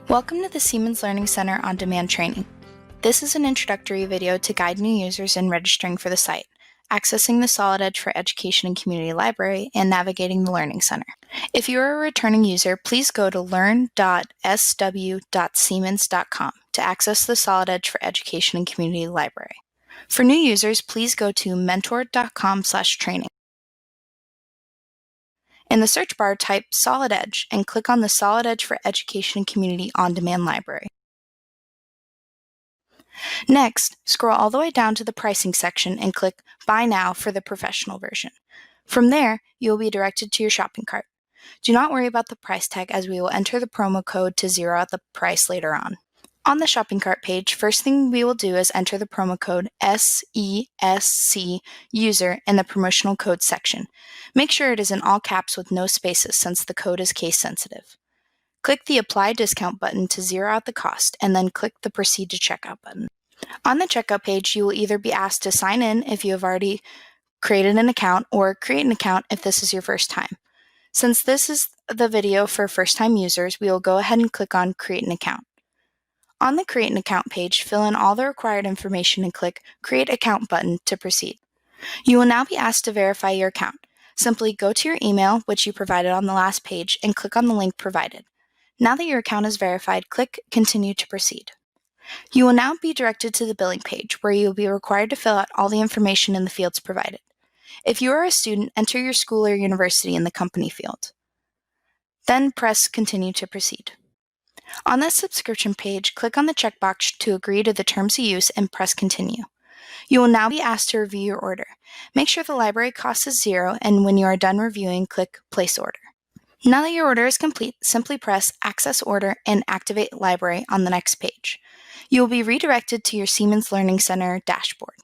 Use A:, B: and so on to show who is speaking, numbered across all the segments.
A: Welcome to the Siemens Learning Center on-demand training. This is an introductory video to guide new users in registering for the site, accessing the Solid Edge for Education and Community Library, and navigating the Learning Center. If you are a returning user, please go to learn.sw.siemens.com to access the Solid Edge for Education and Community Library. For new users, please go to mentor.com/training. In the search bar, type Solid Edge and click on the Solid Edge for Education and Community On-Demand Library. Next, scroll all the way down to the pricing section and click Buy Now for the professional version. From there, you will be directed to your shopping cart. Do not worry about the price tag, as we will enter the promo code to zero out the price later on. On the shopping cart page, first thing we will do is enter the promo code SESC user in the promotional code section. Make sure it is in all caps with no spaces, since the code is case sensitive. Click the Apply Discount button to zero out the cost, and then click the Proceed to Checkout button. On the checkout page, you will either be asked to sign in if you have already created an account, or create an account if this is your first time. Since this is the video for first-time users, we will go ahead and click on Create an Account. On the Create an Account page, fill in all the required information and click Create Account button to proceed. You will now be asked to verify your account. Simply go to your email, which you provided on the last page, and click on the link provided. Now that your account is verified, click Continue to proceed. You will now be directed to the billing page, where you will be required to fill out all the information in the fields provided. If you are a student, enter your school or university in the company field. Then press Continue to proceed. On this subscription page, click on the checkbox to agree to the terms of use and press Continue. You will now be asked to review your order. Make sure the library cost is zero, and when you are done reviewing, click Place Order. Now that your order is complete, simply press Access Order and Activate Library on the next page. You will be redirected to your Siemens Learning Center dashboard.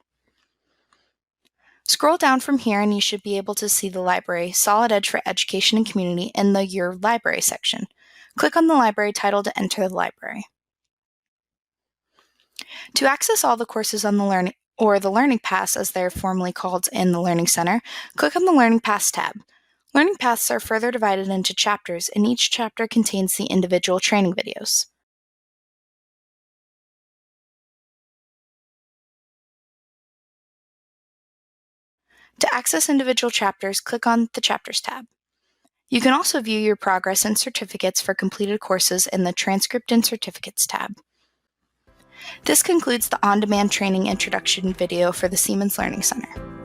A: Scroll down from here and you should be able to see the library Solid Edge for Education and Community in the Your Library section. Click on the library title to enter the library. To access all the courses on the Learning Paths, as they're formally called in the Learning Center, click on the Learning Paths tab. Learning Paths are further divided into chapters, and each chapter contains the individual training videos. To access individual chapters, click on the Chapters tab. You can also view your progress and certificates for completed courses in the Transcript and Certificates tab. This concludes the on-demand training introduction video for the Siemens Learning Center.